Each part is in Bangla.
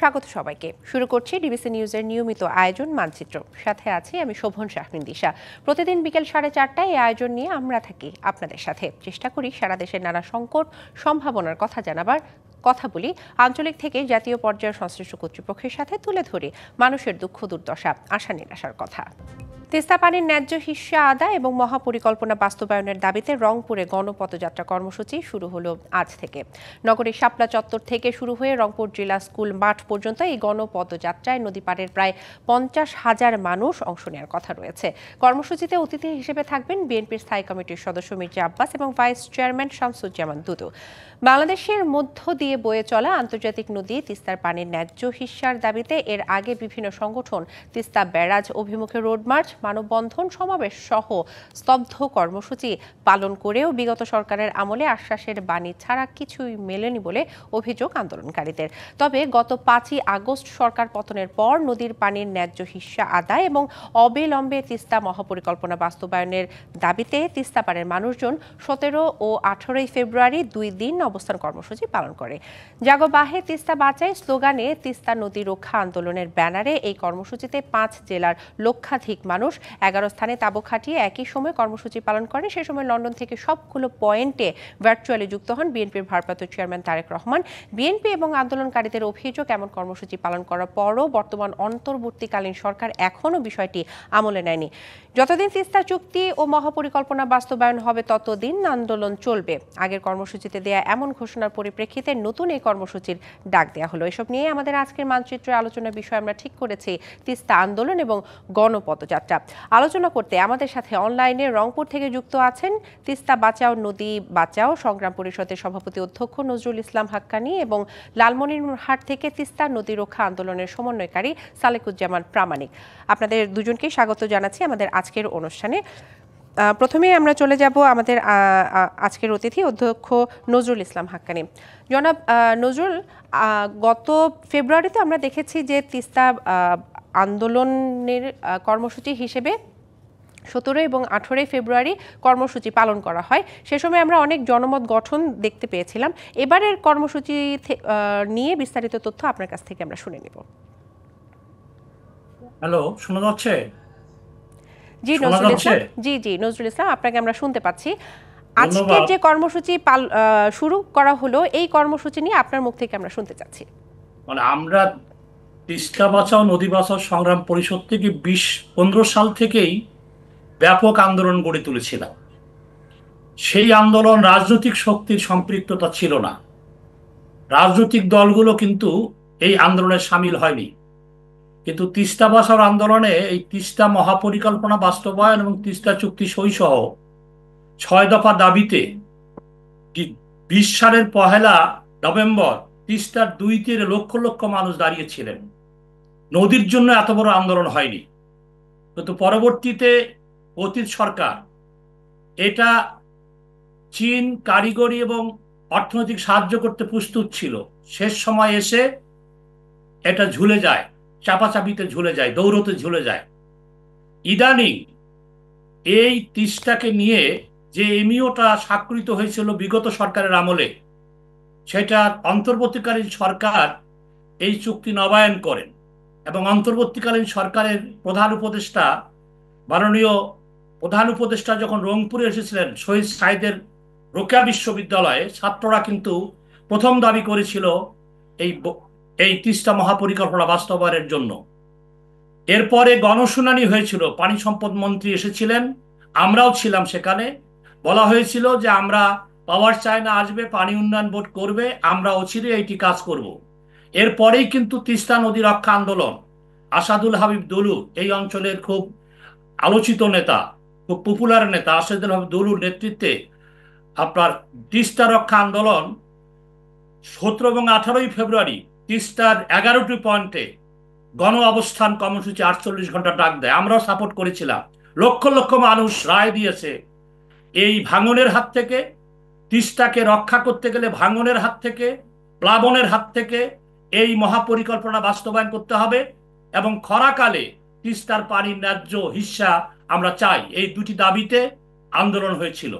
স্বাগত সবাইকে। শুরু করছি ডিবিসি নিউজের নিয়মিত আয়োজন মানচিত্র। সাথে আছি আমি শোভন শাহমিন দিশা। প্রতিদিন বিকেল 4:30টায় এই আয়োজন নিয়ে আমরা থাকি আপনাদের সাথে। চেষ্টা করি সারা দেশের নানা সংকট সম্ভাবনার কথা জানাবার, কথা বলি আঞ্চলিক থেকে জাতীয় পর্যায়ের সংশ্লিষ্ট কর্তৃপক্ষের সাথে, তুলে ধরি মানুষের দুঃখ দুর্দশা, আশা নিরাশার কথা। তিস্তা পানির ন্যায্য হিস্যা আদায় এবং মহাপরিকল্পনা বাস্তবায়নের দাবিতে রংপুরে গণপদযাত্রা কর্মসূচি শুরু হলো আজ থেকে। নগরীর শাপলা চত্বর থেকে শুরু হয়ে রংপুর জেলা স্কুল মাঠ পর্যন্ত এই গণপদযাত্রায় নদী পাড়ের প্রায় 50,000 মানুষ অংশ নেওয়ার কথা রয়েছে। কর্মসূচিতে অতিথি হিসেবে থাকবেন বিএনপির স্থায়ী কমিটির সদস্য মির্জা আব্বাস এবং ভাইস চেয়ারম্যান শামসুজ্জামান দুদু। বাংলাদেশের মধ্য দিয়ে বয়ে চলা আন্তর্জাতিক নদী তিস্তার পানির ন্যায্য হিস্যার দাবিতে এর আগে বিভিন্ন সংগঠন তিস্তা ব্যারাজ অভিমুখে রোড মার্চ, মানববন্ধন, সমাবেশ সহ স্তব্ধ কর্মসূচি পালন করেও বিগত সরকারের আমলে আশ্বাসের বাণী ছাড়া কিছুই মেলেনি বলে অভিযোগ আন্দোলনকারীদের। তবে গত 5ই আগস্ট সরকার পতনের পর নদীর পানির ন্যায্য হিস্যা আদায় এবং অবিলম্বে তিস্তা মহাপরিকল্পনা বাস্তবায়নের দাবিতে তিস্তাপাড়ের মানুষজন 17 ও 18 ফেব্রুয়ারি 2 দিন অবস্থান কর্মসূচি পালন করে। জাগো বাহে তিস্তা বাঁচাই স্লোগানে তিস্তা নদী রক্ষা আন্দোলনের ব্যানারে এই কর্মসূচিতে 5 জেলার লক্ষাধিক মানুষ 11 স্থানে তাঁবু খাটিয়ে একই সময় কর্মসূচি পালন করেন। সে সময় লন্ডন থেকে সবগুলো পয়েন্টে ভার্চুয়ালি যুক্ত হন বিএনপির ভারপ্রাপ্ত চেয়ারম্যান তারেক রহমান। বিএনপি এবং আন্দোলনকারীদের অভিযোগ, এমন কর্মসূচি পালন করার পরও বর্তমান অন্তর্বর্তীকালীন সরকার এখনও বিষয়টি আমলে নেয়নি। যতদিন তিস্তা চুক্তি ও মহাপরিকল্পনা বাস্তবায়ন হবে ততদিন আন্দোলন চলবে। আগের কর্মসূচিতে দেয়া এমন ঘোষণার পরিপ্রেক্ষিতে নতুন এই কর্মসূচির ডাক দেওয়া হলো। এসব নিয়ে আমাদের আজকের মানচিত্রের আলোচনার বিষয় আমরা ঠিক করেছি তিস্তা আন্দোলন এবং গণপদযাত্রা। আলোচনা করতে আমাদের সাথে অনলাইনে রংপুর থেকে যুক্ত আছেন তিস্তা বাঁচাও নদী বাঁচাও সংগ্রাম পরিষদের সভাপতি অধ্যক্ষ নজরুল ইসলাম হাক্কানী এবং লালমনিরহাট থেকে তিস্তা নদী রক্ষা আন্দোলনের সমন্বয়কারী সালেকুজ্জামান প্রামাণিক। আপনাদের দুজনকে স্বাগত জানাচ্ছি আমাদের আজকের অনুষ্ঠানে। প্রথমে আমরা চলে যাব আমাদের আজকের অতিথি অধ্যক্ষ নজরুল ইসলাম হাক্কানী। জনাব নজরুল, গত ফেব্রুয়ারিতে আমরা দেখেছি যে তিস্তা আন্দোলনের কর্মসূচি হিসেবে 17 এবং 18 ফেব্রুয়ারি কর্মসূচি পালন করা হয়। সে সময় আমরা অনেক জনমত গঠন দেখতে পেয়েছিলাম। এবারের কর্মসূচি নিয়ে বিস্তারিত তথ্য আপনার কাছ থেকে আমরা শুনে নেব। হ্যালো, শোনা যাচ্ছে? জি নজরুল ইসলাম, জি নজরুল ইসলাম, আপনাকে আমরা শুনতে পাচ্ছি। আজকে যে কর্মসূচি শুরু করা হলো, এই কর্মসূচি নিয়ে আপনার মুখ থেকে আমরা শুনতে চাচ্ছি। মানে আমরা তিস্তা বাঁচাও নদী বাঁচাও সংগ্রাম পরিষদ থেকে 2015 সাল থেকেই ব্যাপক আন্দোলন গড়ে তুলেছিলাম। সেই আন্দোলন রাজনৈতিক শক্তির সম্পৃক্ততা ছিল না। রাজনৈতিক দলগুলো কিন্তু এই আন্দোলনে সামিল হয়নি। কিন্তু তিস্তা বাঁচাওর আন্দোলনে এই তিস্তা মহাপরিকল্পনা বাস্তবায়ন এবং তিস্তা চুক্তি সই সহ 6 দফা দাবিতে 20 সালের 1 নভেম্বর তিস্তার 2 তীরে লক্ষ লক্ষ মানুষ দাঁড়িয়েছিলেন। নদীর জন্য এত বড় আন্দোলন হয়নি। কিন্তু পরবর্তীতে অতীত সরকার এটা চীন কারিগরি এবং অর্থনৈতিক সাহায্য করতে প্রস্তুত ছিল। শেষ সময় এসে এটা ঝুলে যায়, চাপাচাপিতে ঝুলে যায়, দৌড়তে ঝুলে যায়। ইদানিং এই তিস্তাকে নিয়ে যে এমইওটা স্বাক্ষরিত হয়েছিল বিগত সরকারের আমলে, সেটা অন্তর্বর্তীকালীন সরকার এই চুক্তি নবায়ন করেন এবং অন্তর্বর্তীকালীন সরকারের প্রধান উপদেষ্টা, মাননীয় প্রধান উপদেষ্টা যখন রংপুরে এসেছিলেন শহীদ সাইদের রোকেয়া বিশ্ববিদ্যালয়ে, ছাত্ররা কিন্তু প্রথম দাবি করেছিল এই তিস্তা মহাপরিকল্পনা বাস্তবায়নের জন্য। এরপরে গণশুনানি হয়েছিল, পানি সম্পদ মন্ত্রী এসেছিলেন, আমরাও ছিলাম সেখানে। বলা হয়েছিল যে আমরা পাওয়ার চাই না, আসবে, পানি উন্নয়ন বোর্ড করবে, আমরা অচিরে এইটি কাজ করব। এরপরেই কিন্তু তিস্তা নদী রক্ষা আন্দোলন, আসাদুল হাবিব দুলু, এই অঞ্চলের খুব আলোচিত নেতা, খুব পপুলার নেতা আসাদুল হাবিব দুলুর নেতৃত্বে আপনার তিস্তা রক্ষা আন্দোলন 17 এবং 18 ফেব্রুয়ারি তিস্তার 11টি পয়েন্টে গণ অবস্থান কর্মসূচি 48 ঘন্টা ডাক দেয়। আমরাও সাপোর্ট করেছিলাম। লক্ষ লক্ষ মানুষ রায় দিয়েছে এই ভাঙনের হাত থেকে, তিস্তাকে রক্ষা করতে গেলে ভাঙনের হাত থেকে, প্লাবনের হাত থেকে এই মহাপরিকল্পনা বাস্তবায়ন করতে হবে এবং খরাকালে তিস্তার পানির ন্যায্য হিস্যা আমরা চাই। এই দুটি দাবিতে আন্দোলন হয়েছিল।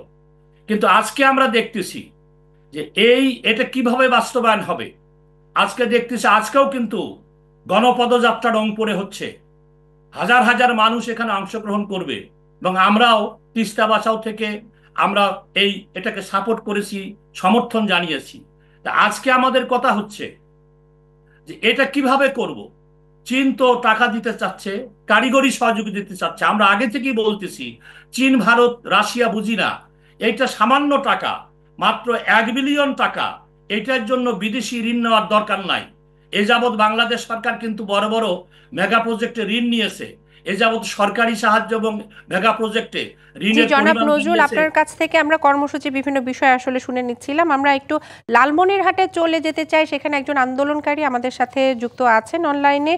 কিন্তু আজকে আমরা দেখতেছি যে এটা কিভাবে বাস্তবায়ন হবে। আজকে দেখতেছি আজকেও কিন্তু গণপদযাত্রা রংপুরে হচ্ছে, হাজার হাজার মানুষ এখানে অংশগ্রহণ করবে, এবং আমরাও তিস্তা বাঁচাও থেকে আমরা এটাকে সাপোর্ট করেছি, সমর্থন জানিয়েছি। তা আজকে আমাদের কথা হচ্ছে যে এটা কিভাবে করব। চীন তো টাকা দিতে চাচ্ছে, কারিগরি সহযোগিতা দিতে চাচ্ছে। আমরা আগে থেকেই বলতেছি চীন, ভারত, রাশিয়া বুঝি না, এইটা সামান্য টাকা, মাত্র 1 বিলিয়ন টাকা। এটার জন্য বিদেশি ঋণ নেওয়ার দরকার নাই। এ যাবৎ বাংলাদেশ সরকার কিন্তু বড় বড় মেগা প্রজেক্টে ঋণ নিয়েছে, এ যাবৎ সরকারি সাহায্য এবং মেগা প্রজেক্টে জি ঋণের জনাব পরিমাণ নজরুল, কমিয়েছে। আপনার কাছ থেকে আমরা কর্মসূচি বিভিন্ন বিষয় আসলে শুনে নিচ্ছিলাম। আমরা একটু লালমনিরহাটে চলে যেতে চাই, সেখানে একজন আন্দোলনকারী আমাদের সাথে যুক্ত আছেন অনলাইনে,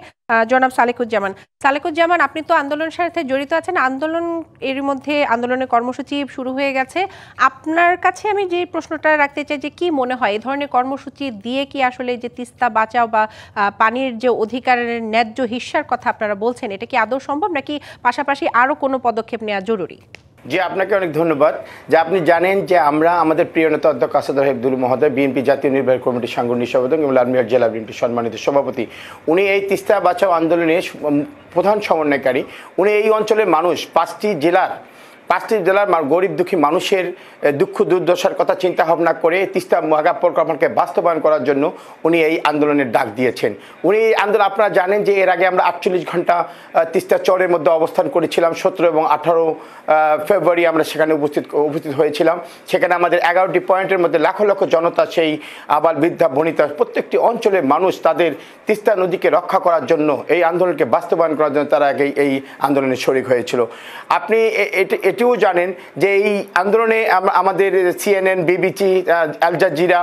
জনাব সালেকুজ্জামান। সালেকুজ্জামান, আপনি তো আন্দোলনের সাথে জড়িত আছেন, আন্দোলন এর মধ্যে আন্দোলনের কর্মসূচি শুরু হয়ে গেছে। আপনার কাছে আমি যে প্রশ্নটা রাখতে চাই যে কি মনে হয় এই ধরনের কর্মসূচি দিয়ে কি আসলে যে তিস্তা বাঁচাও বা পানির যে অধিকারের ন্যায্য হিস্যার কথা আপনারা বলছেন, এটা কি আদৌ সম্ভব, নাকি পাশাপাশি আরো কোনো পদক্ষেপ নেওয়া জরুরি? জি, আপনাকে অনেক ধন্যবাদ। যে আপনি জানেন যে আমরা আমাদের প্রিয় নেতা অধ্যক্ষ আসাদুর হেবদুল মহোদয়, বিএনপি জাতীয় নির্বাহী কমিটির সাংগঠনিক সম্পাদক এবং লালমিরহাট জেলা বিএনপি সম্মানিত সভাপতি, উনি এই তিস্তা বাঁচাও আন্দোলনে প্রধান সমন্বয়কারী। উনি এই অঞ্চলের মানুষ, 5টি জেলার গরিব দুঃখী মানুষের দুঃখ দুর্দশার কথা চিন্তা ভাবনা করে তিস্তা মেগা প্রকল্পকে বাস্তবায়ন করার জন্য উনি এই আন্দোলনের ডাক দিয়েছেন। উনি এই আন্দোলন, আপনারা জানেন যে এর আগে আমরা 48 ঘন্টা তিস্তা চরের মধ্যে অবস্থান করেছিলাম। 17 এবং 18 ফেব্রুয়ারি আমরা সেখানে উপস্থিত হয়েছিলাম। সেখানে আমাদের 11টি পয়েন্টের মধ্যে লাখ লক্ষ জনতা, সেই আবাল বৃদ্ধা বনিতা, প্রত্যেকটি অঞ্চলের মানুষ তাদের তিস্তা নদীকে রক্ষা করার জন্য, এই আন্দোলনকে বাস্তবায়ন করার জন্য তারা আগে এই আন্দোলনে শরিক হয়েছিল। আপনি এটিও জানেন যে এই আন্দোলনে আমাদের CNN, বিবিসি, আল জাজিরা,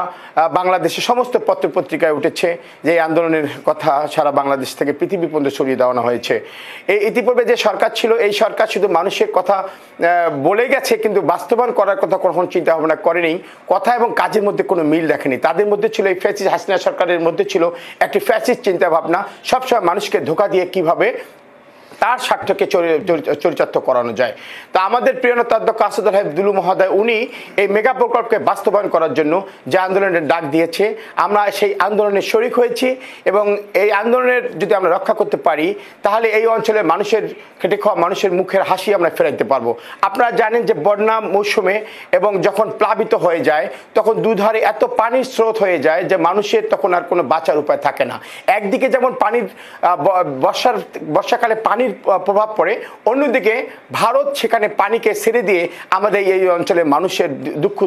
বাংলাদেশের সমস্ত পত্রপত্রিকায় উঠেছে যে এই আন্দোলনের কথা সারা বাংলাদেশ থেকে পৃথিবী পর্যন্ত ছড়িয়ে দেওয়ানো হয়েছে। ইতিপূর্বে যে সরকার ছিল, এই সরকার শুধু মানুষের কথা বলে গেছে, কিন্তু বাস্তবায়ন করার কথা কখন চিন্তা ভাবনা করেনি। কথা এবং কাজের মধ্যে কোনো মিল দেখেনি। তাদের মধ্যে ছিল, এই ফ্যাসিস্ট হাসিনা সরকারের মধ্যে ছিল একটি ফ্যাসিস্ট চিন্তা ভাবনা, সবসময় মানুষকে ধোঁকা দিয়ে কিভাবে তার স্বার্থকে চরিতার্থ করানো যায়। তা আমাদের প্রিয় নেতা অধ্যক্ষ আসাদুর হেবদুল মহোদয়, উনি এই মেগা প্রকল্পকে বাস্তবায়ন করার জন্য যে আন্দোলনের ডাক দিয়েছে, আমরা সেই আন্দোলনে শরিক হয়েছি, এবং এই আন্দোলনের যদি আমরা রক্ষা করতে পারি, তাহলে এই অঞ্চলের মানুষের, খেটে খাওয়া মানুষের মুখের হাসি আমরা ফেরাইতে পারবো। আপনারা জানেন যে বন্যা মৌসুমে এবং যখন প্লাবিত হয়ে যায়, তখন দুধারে এত পানির স্রোত হয়ে যায় যে মানুষের তখন আর কোনো বাঁচার উপায় থাকে না। একদিকে যেমন পানির বর্ষাকালে পানির প্রভাব পড়ে, অন্যদিকে ভারত সেখানে পানিকে ছেড়ে দিয়ে আমাদের এই অঞ্চলের মানুষের দুঃখ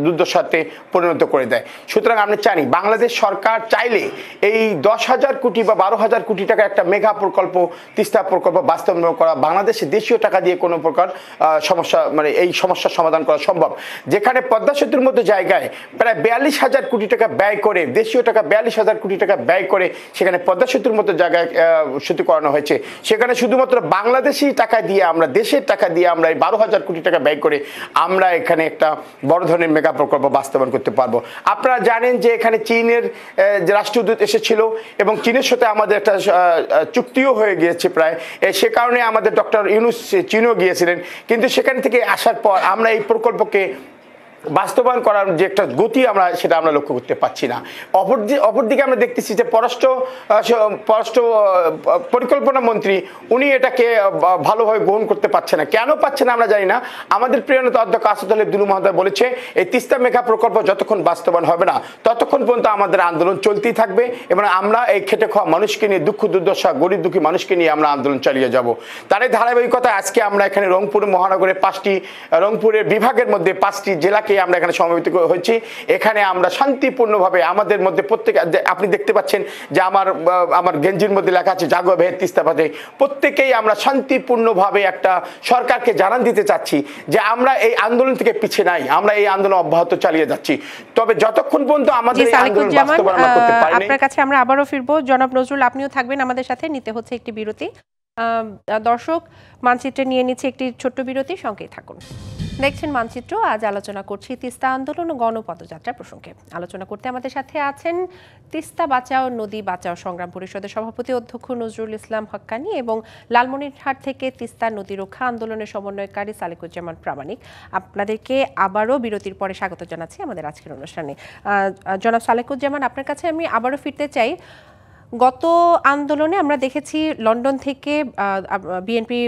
দুর্দশাতে পরিণত করে দেয়। সুতরাং আমরা জানি, বাংলাদেশ সরকার চাইলে এই 10,000 কোটি বা 12,000 কোটি টাকা একটা মেগা প্রকল্প, তিস্তা প্রকল্প বাস্তবায়ন করা, বাংলাদেশে দেশীয় টাকা দিয়ে কোনো প্রকার সমস্যা, এই সমস্যার সমাধান করা সম্ভব। যেখানে পদ্মা সেতুর মতো জায়গায় প্রায় 42,000 কোটি টাকা ব্যয় করে, দেশীয় টাকা 42,000 কোটি টাকা ব্যয় করে সেখানে পদ্মা সেতুর মতো জায়গায় সেতু করানো হয়েছে, সেখানে শুধুমাত্র বাংলাদেশি টাকা দিয়ে, আমরা দেশের টাকা দিয়ে আমরা এই 12,000 কোটি টাকা ব্যয় করে আমরা এখানে একটা বড় ধরনের মেগা প্রকল্প বাস্তবায়ন করতে পারবো। আপনারা জানেন যে এখানে চীনের রাষ্ট্রদূত এসেছিল, এবং চীনের সাথে আমাদের একটা চুক্তিও হয়ে গিয়েছে প্রায়। সে কারণে আমাদের ডক্টর ইউনূস চীনও গিয়েছিলেন, কিন্তু সেখান থেকে আসার পর আমরা এই প্রকল্পকে বাস্তবায়ন করার যে একটা গতি সেটা আমরা লক্ষ্য করতে পারছি না। অপরদিকে আমরা দেখতেছি যে পররাষ্ট্র পরিকল্পনা মন্ত্রী, উনি এটাকে ভালোভাবে গ্রহণ করতে পারছে না। কেন পাচ্ছে না আমরা জানি না। আমাদের প্রিয় নেতা অধ্যক্ষ আসাদুর হেবদুল মহোদয় বলেছে, এই তিস্তা মেগা প্রকল্প যতক্ষণ বাস্তবায়ন হবে না, ততক্ষণ পর্যন্ত আমাদের আন্দোলন চলতেই থাকবে, এবং আমরা এই খেটে খাওয়া মানুষকে নিয়ে, দুঃখ দুর্দশা গরিব দুঃখী মানুষকে নিয়ে আমরা আন্দোলন চালিয়ে যাব। তার এই ধারাবাহিকতা আজকে আমরা এখানে রংপুর মহানগরে রংপুরের বিভাগের মধ্যে 5টি জেলাকে আমরা এখানে সমবেত হয়েছি। এখানে আমরা শান্তিপূর্ণভাবে আমাদের মধ্যে প্রত্যেক, আপনি দেখতে পাচ্ছেন যে আমার গেঞ্জির মধ্যে লেখা আছে জাগো ভেদ তিস্তা বাঁচাও। প্রত্যেকেই আমরা শান্তিপূর্ণভাবে একটা সরকারকে জানান দিতে চাচ্ছি যে আমরা এই আন্দোলন থেকে পিছিয়ে নাই, আমরা এই আন্দোলন অব্যাহত চালিয়ে যাচ্ছি। তবে যতক্ষণ পর্যন্ত আমাদের এই আন্দোলন বাস্তবায়ন করতে পারি, আপনার কাছে আমরা আবারও ফিরবো। জনাব নজরুল, আপনিও থাকবেন আমাদের সাথে, নিতে হচ্ছে একটি বিরতি। দর্শক, মানচিত্রে নিয়ে নিচ্ছে একটি ছোট্ট বিরতি, সঙ্গেই থাকুন। দেখছেন মানচিত্র। আজ আলোচনা করছি তিস্তা আন্দোলন ও গণপদযাত্রা প্রসঙ্গে। আলোচনা করতে আমাদের সাথে আছেন তিস্তা বাঁচাও নদী বাঁচাও সংগ্রাম পরিষদের সভাপতি অধ্যক্ষ নজরুল ইসলাম হাক্কানী এবং লালমনিরহাট থেকে তিস্তা নদী রক্ষা আন্দোলনের সমন্বয়কারী সালেকুজ্জামান প্রামাণিক। আপনাদেরকে আবারও বিরতির পরে স্বাগত জানাচ্ছি আমাদের আজকের অনুষ্ঠানে। জনাব সালেকুজ্জামান, আপনার কাছে আমি আবারও ফিরতে চাই। গত আন্দোলনে আমরা দেখেছি লন্ডন থেকে বিএনপি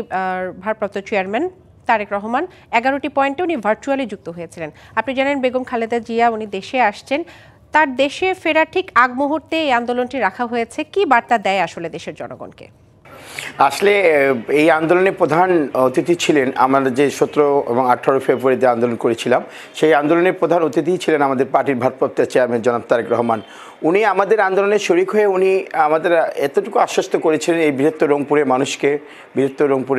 ভারপ্রাপ্ত চেয়ারম্যান তারেক রহমান 11টি পয়েন্টে উনি ভার্চুয়ালি যুক্ত হয়েছিলেন। আপনি জানেন বেগম খালেদা জিয়া উনি দেশে আসছেন, তার দেশে ফেরার ঠিক আগ মুহূর্তে এই আন্দোলনটি রাখা হয়েছে। কি বার্তা দেয় আসলে দেশের জনগণকে? আসলে এই আন্দোলনের প্রধান অতিথি ছিলেন আমাদের যে 17 এবং 18 ফেব্রুয়ারিতে আন্দোলন করেছিলাম, সেই আন্দোলনের প্রধান অতিথি ছিলেন আমাদের পার্টির ভারপ্রাপ্ত চেয়ারম্যান জনাব তারেক রহমান। উনি আমাদের আন্দোলনে শরিক হয়ে উনি আমাদের এতটুকু আশ্বস্ত করেছিলেন, এই বৃহত্তর রংপুরের মানুষকে, বৃহত্তর রংপুর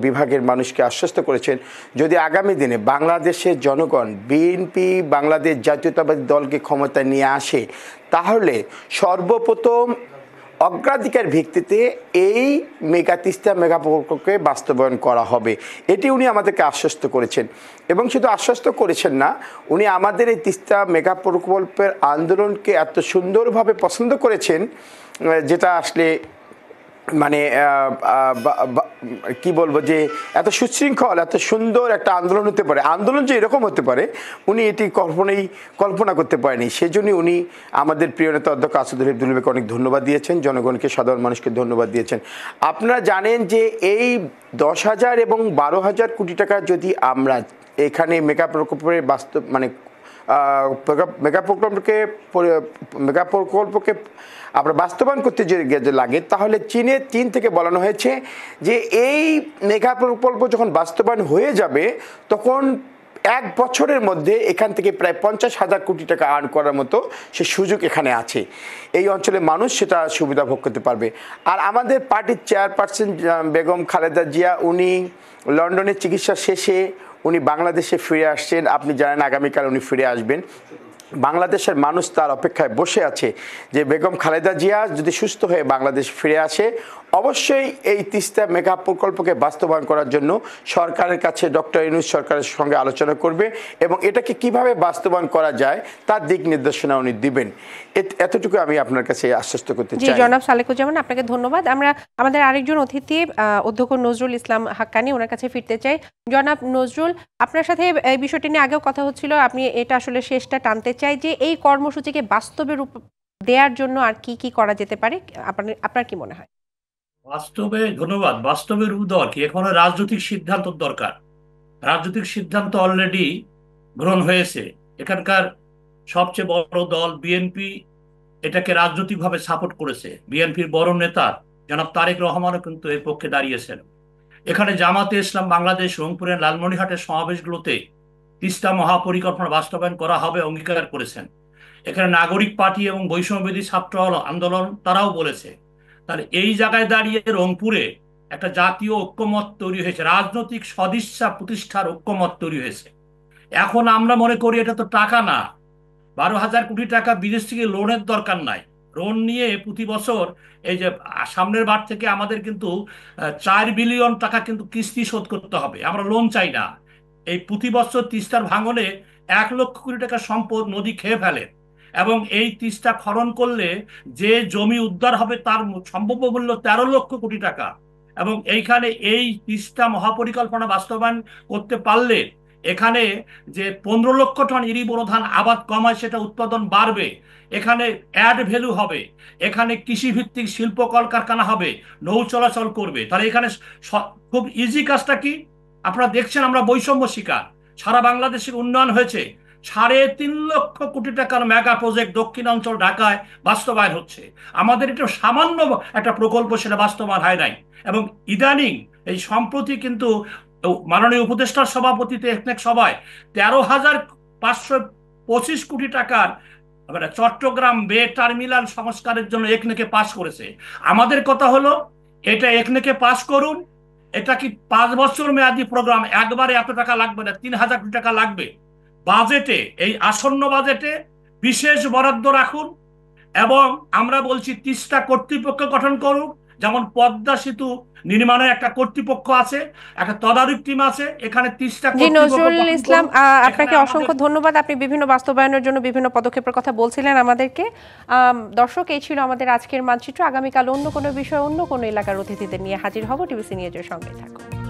বিভাগের মানুষকে আশ্বস্ত করেছেন, যদি আগামী দিনে বাংলাদেশের জনগণ বিএনপি বাংলাদেশ জাতীয়তাবাদী দলকে ক্ষমতায় নিয়ে আসে, তাহলে সর্বপ্রথম অগ্রাধিকার ভিত্তিতে এই তিস্তা মেগা প্রকল্পকে বাস্তবায়ন করা হবে, এটি উনি আমাদেরকে আশ্বস্ত করেছেন। এবং শুধু আশ্বস্ত করেছেন না, উনি আমাদের এই তিস্তা মেগা প্রকল্পের আন্দোলনকে এত সুন্দরভাবে পছন্দ করেছেন, যেটা আসলে মানে কি বলবো, যে এত সুশৃঙ্খল এত সুন্দর একটা আন্দোলন হতে পারে, আন্দোলন যে এরকম হতে পারে উনি এটি কল্পনা করতে পারেনি। সেজন্যই উনি আমাদের প্রিয় নেতা অধ্যক্ষ আসাদুল হক দুলুভাইকে অনেক ধন্যবাদ দিয়েছেন, জনগণকে, সাধারণ মানুষকে ধন্যবাদ দিয়েছেন। আপনারা জানেন যে এই 10,000 এবং 12,000 কোটি টাকা যদি আমরা এখানে মেগা প্রকল্পের মেগা প্রকল্পকে আমরা বাস্তবায়ন করতে যে লাগে, তাহলে চীন থেকে বলানো হয়েছে যে এই মেগা প্রকল্প যখন বাস্তবায়ন হয়ে যাবে তখন 1 বছরের মধ্যে এখান থেকে প্রায় 50,000 কোটি টাকা আর্ন করার মতো সে সুযোগ এখানে আছে, এই অঞ্চলের মানুষ সেটা সুবিধা ভোগ করতে পারবে। আর আমাদের পার্টির চেয়ারপারসন বেগম খালেদা জিয়া উনি লন্ডনের চিকিৎসা শেষে উনি বাংলাদেশে ফিরে আসছেন। আপনি জানেন আগামীকাল উনি ফিরে আসবেন। বাংলাদেশের মানুষ তার অপেক্ষায় বসে আছে যে বেগম খালেদা জিয়া যদি সুস্থ হয়ে বাংলাদেশ ফিরে আসে, অবশ্যই এই তিস্তা মেগা প্রকল্পকে বাস্তবায়ন করার জন্য সরকারের কাছে ডক্টর ইউনূস সরকারের সঙ্গে আলোচনা করবে এবং এটাকে কিভাবে বাস্তবায়ন করা যায় তার দিক নির্দেশনা উনি দিবেন। এতটুকু আমি আপনার কাছে আশ্বস্ত করতে চাই। জি জনাব সালেকুজ্জামান, আপনাকে ধন্যবাদ। আমরা আমাদের আরেকজন অতিথি অধ্যক্ষ নজরুল ইসলাম হাক্কানী, ওনার কাছে ফিরতে চাই। জনাব নজরুল, আপনার সাথে এই বিষয়টি নিয়ে আগেও কথা হচ্ছিল, আপনি এটা আসলে শেষটা টানতে চাই যে এই কর্মসূচিকে বাস্তবে রূপ দেওয়ার জন্য আর কি কি করা যেতে পারে, আপনার কি মনে হয়? বাস্তবে ধন্যবাদ। বাস্তবে রূপ দেওয়ার কি, এখনো রাজনৈতিক সিদ্ধান্ত দরকার। রাজনৈতিক সিদ্ধান্ত অলরেডি গ্রহণ হয়েছে। এখানকার সবচেয়ে বড় দল বিএনপি এটাকে রাজনৈতিকভাবে সাপোর্ট করেছে। বিএনপির বড় নেতা জনাব তারেক রহমানও কিন্তু এর পক্ষে দাঁড়িয়েছেন। এখানে জামাতে ইসলাম বাংলাদেশ রংপুরের লালমনিরহাটের সমাবেশগুলোতে তিস্তা মহাপরিকল্পনা বাস্তবায়ন করা হবে অঙ্গীকার করেছেন। এখানে নাগরিক পার্টি এবং বৈষম্যবিরোধী ছাত্র আন্দোলন তারাও বলেছে। তাহলে এই জায়গায় দাঁড়িয়ে রংপুরে একটা জাতীয় ঐক্যমত তৈরি হয়েছে, রাজনৈতিক সদিচ্ছা প্রতিষ্ঠার ঐক্যমত তৈরি হয়েছে। এখন আমরা মনে করি এটা তো টাকা না, 12,000 কোটি টাকা বিদেশ থেকে লোনের দরকার নাই। লোন নিয়ে প্রতি বছর এই যে সামনের বার থেকে আমাদের কিন্তু 4 বিলিয়ন টাকা কিন্তু কিস্তি শোধ করতে হবে। আমরা লোন চাই না। এই প্রতি বছর তিস্তার ভাঙনে 1 লক্ষ কোটি টাকা সম্পদ নদী খেয়ে ফেলে এবং এই তিস্তা খনন করলে যে জমি উদ্ধার হবে তার সম্ভাব্য মূল্য 13 লক্ষ কোটি টাকা। এবং এইখানে এই তিস্তা মহাপরিকল্পনা বাস্তবায়ন করতে পারলে এখানে যে 15 লক্ষ টন ইরি-বোরো ধান আবাদ কমায় সেটা উৎপাদন বাড়বে, এখানে অ্যাড ভ্যালু হবে, এখানে কৃষিভিত্তিক শিল্প কলকারখানা হবে, নৌ চলাচল করবে। তাহলে এখানে খুব ইজি কাজটা কি, আপনারা দেখছেন আমরা বৈষম্য শিকার, সারা বাংলাদেশের উন্নয়ন হয়েছে, 3.5 লক্ষ কোটি টাকার মেগা প্রজেক্ট দক্ষিণাঞ্চল ঢাকায় বাস্তবায়ন হচ্ছে। আমাদের এটা সামান্য একটা প্রকল্প, সেটা বাস্তবায়ন হয় নাই। এবং ইদানিং এই সম্প্রতি কিন্তু মাননীয় উপদেষ্টার সভাপতিতে একনেক সভায় 13,525 কোটি টাকার চট্টগ্রাম বে টার্মিনাল সংস্কারের জন্য একনেকে পাস করেছে। আমাদের কথা হলো এটা একনেকে পাস করুন, এটা কি 5 বছর মেয়াদী প্রোগ্রাম, একবারে এত টাকা লাগবে না, 3,000 কোটি টাকা লাগবে। বাজেটে, এই আসন্ন বাজেটে বিশেষ বরাদ্দ রাখুন এবং আমরা বলছি তিস্তা কর্তৃপক্ষ গঠন করুন যেমন পদ্মা সেতু নির্মাণের একটা কর্তৃপক্ষ আছে, একটা তদারকি টিম আছে, এখানে 30টা জি কর্তৃপক্ষ নজরুল গঠন ইসলাম, করুন। এখানে আপনাকে আমাদের অসংখ্য ধন্যবাদ। আপনি বিভিন্ন বাস্তবায়নের জন্য বিভিন্ন পদক্ষেপের কথা বলছিলেন আমাদেরকে। দর্শক, এই ছিল আমাদের আজকের মানচিত্র। আগামীকাল অন্য কোনো বিষয়, অন্য কোনো এলাকার অতিথিদের নিয়ে হাজির হব। টিভিসি নিউজের সঙ্গে থাকুন।